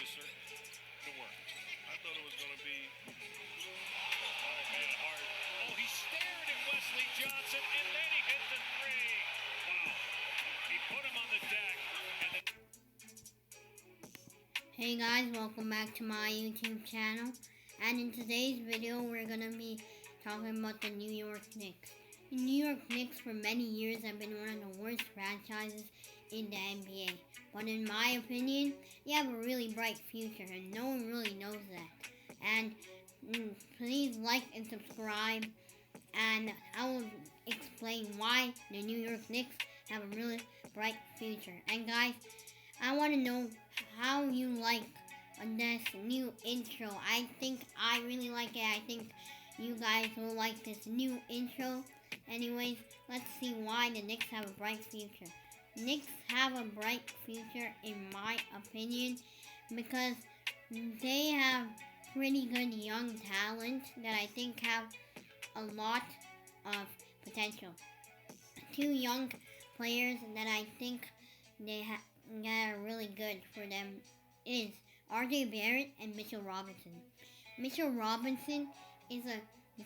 producer to work. I thought it was going to be, oh man, hard. Oh, he stared at Wesley Johnson, and then he hit the three. Wow. He put him on the deck. Hey guys, welcome back to my YouTube channel. And in today's video, we're going to be talking about the New York Knicks. The New York Knicks for many years have been one of the worst franchises in the NBA. But in my opinion, they have a really bright future and no one really knows that. And please like and subscribe, and I will explain why the New York Knicks have a really bright future. And guys, I want to know how you like this new intro. I think I really like it. I think you guys will like this new intro. Anyways, let's see why the Knicks have a bright future. Knicks have a bright future in my opinion because they have pretty good young talent that I think have a lot of potential. Two young players that I think that are really good for them is RJ Barrett and Mitchell Robinson. Mitchell Robinson is a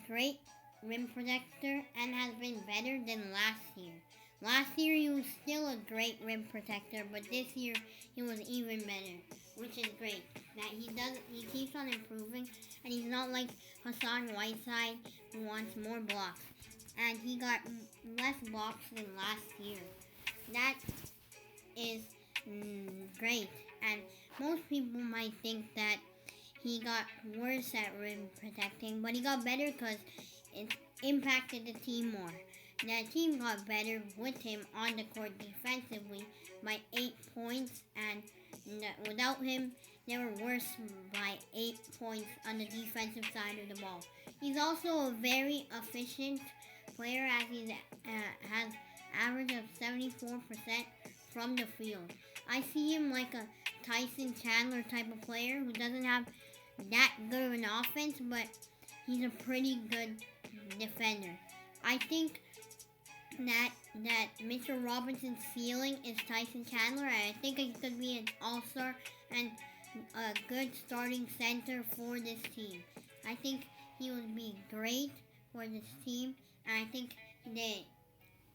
great rim protector and has been better than last year. Last year he was still a great rim protector, but this year he was even better, which is great. That he keeps on improving, and he's not like Hassan Whiteside who wants more blocks. And he got less blocks than last year. That is great. And most people might think that he got worse at rim protecting, but he got better because it impacted the team more. The team got better with him on the court defensively by 8 points, and without him, they were worse by 8 points on the defensive side of the ball. He's also a very efficient player as he has average of 74% from the field. I see him like a Tyson Chandler type of player who doesn't have that good of an offense, but he's a pretty good defender. I think that Mitchell Robinson's ceiling is Tyson Chandler, and I think he could be an all-star and a good starting center for this team. I think he would be great for this team, and I think the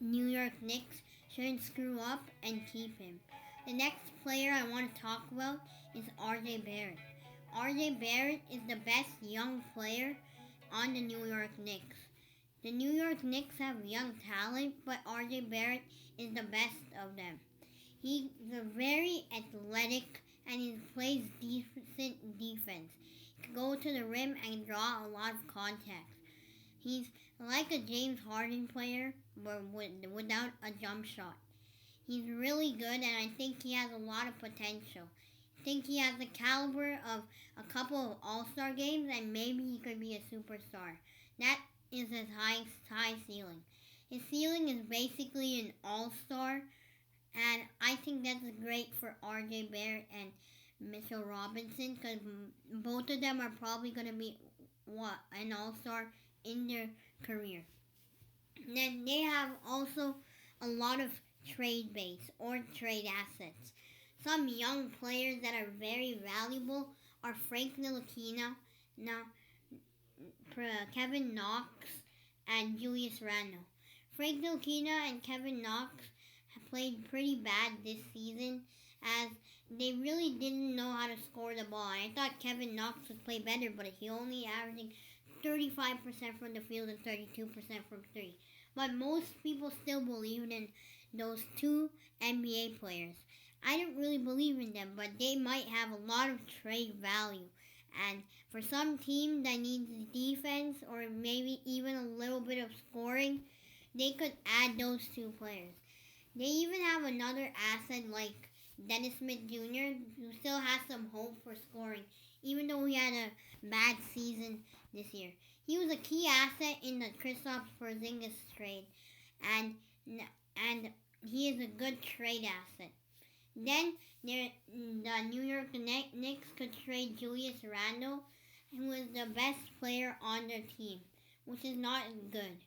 New York Knicks shouldn't screw up and keep him. The next player I want to talk about is RJ Barrett. RJ Barrett is the best young player on the New York Knicks. The New York Knicks have young talent, but RJ Barrett is the best of them. He's very athletic and he plays decent defense. He can go to the rim and draw a lot of contacts. He's like a James Harden player, but without a jump shot. He's really good, and I think he has a lot of potential. I think he has the caliber of a couple of all-star games, and maybe he could be a superstar. That is his high ceiling. His ceiling is basically an all-star, and I think that's great for RJ Barrett and Mitchell Robinson because both of them are probably going to be an all-star in their career. And then they have also a lot of trade base or trade assets. Some young players that are very valuable are Frank Ntilikina, Kevin Knox, and Julius Randle. Frank Ntilikina and Kevin Knox have played pretty bad this season as they really didn't know how to score the ball. I thought Kevin Knox would play better, but he only averaging 35% from the field and 32% from three. But most people still believed in those two NBA players. I didn't really believe in them, but they might have a lot of trade value. And for some team that needs defense or maybe even a little bit of scoring, they could add those two players. They even have another asset like Dennis Smith Jr., who still has some hope for scoring, even though he had a bad season this year. He was a key asset in the Kristaps Porzingis trade, and he is a good trade asset. Then the New York Knicks could trade Julius Randle, who is the best player on their team, which is not good.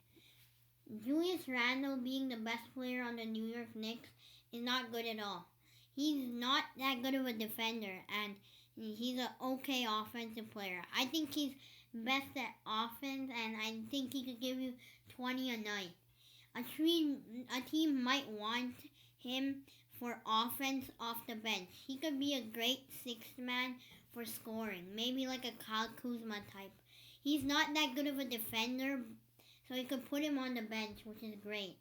Julius Randle being the best player on the New York Knicks is not good at all. He's not that good of a defender, and He's an okay offensive player. I think he's best at offense, and I think he could give you 20 a night. A team might want him for offense off the bench. He could be a great sixth man for scoring, maybe like a Kyle Kuzma type. He's not that good of a defender, so you could put him on the bench, which is great.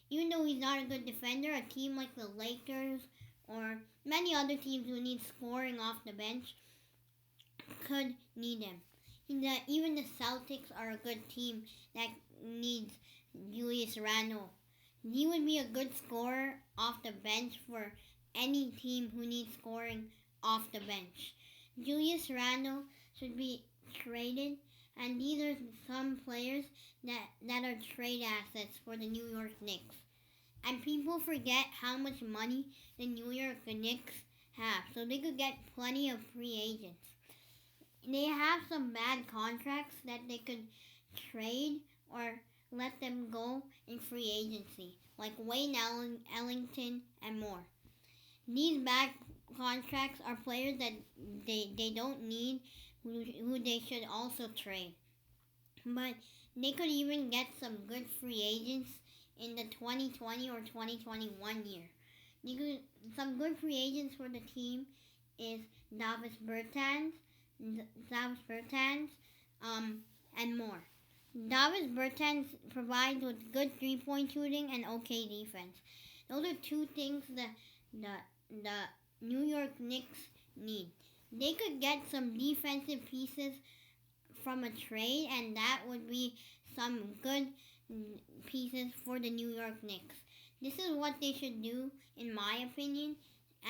Even though he's not a good defender, a team like the Lakers or many other teams who need scoring off the bench could need him. Even the Celtics are a good team that needs Julius Randle. He would be a good scorer off the bench for any team who needs scoring off the bench. Julius Randle should be traded, and these are some players that are trade assets for the New York Knicks. And people forget how much money the New York Knicks have, so they could get plenty of free agents. They have some bad contracts that they could trade or let them go in free agency, like Wayne Ellington and more. These bad contracts are players that they don't need, who they should also trade. But they could even get some good free agents in the 2020 or 2021 year. Some good free agents for the team is Davis Bertans, and more. Davis Bertans provides with good three-point shooting and okay defense. Those are two things the New York Knicks need. They could get some defensive pieces from a trade, and that would be some good pieces for the New York Knicks. This is what they should do, in my opinion,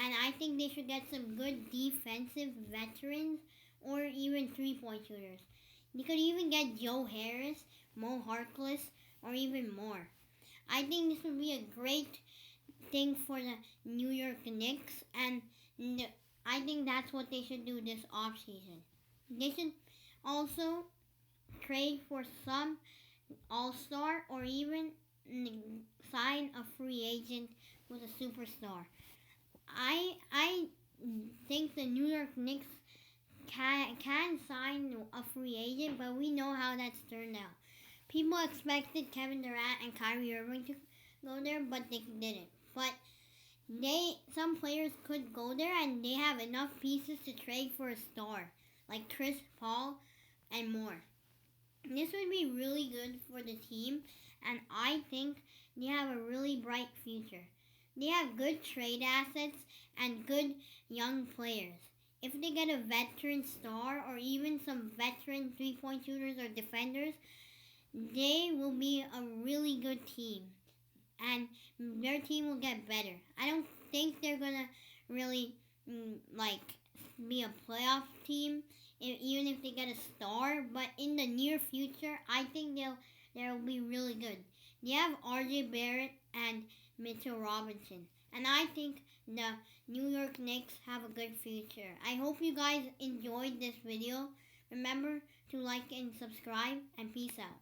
and I think they should get some good defensive veterans or even three-point shooters. They could even get Joe Harris, Mo Harkless, or even more. I think this would be a great thing for the New York Knicks, and I think that's what they should do this offseason. They should also trade for some all-star or even sign a free agent with a superstar. I think the New York Knicks can sign a free agent, but we know how that's turned out. People expected Kevin Durant and Kyrie Irving to go there, but they didn't. But some players could go there, and they have enough pieces to trade for a star, like Chris Paul and more. This would be really good for the team, and I think they have a really bright future. They have good trade assets and good young players. If they get a veteran star or even some veteran three-point shooters or defenders, they will be a really good team, and their team will get better. I don't think they're gonna really be a playoff team, even if they get a star. But in the near future, I think they'll be really good. They have R.J. Barrett and Mitchell Robinson, and I think the New York Knicks have a good future. I hope you guys enjoyed this video. Remember to like and subscribe, and peace out.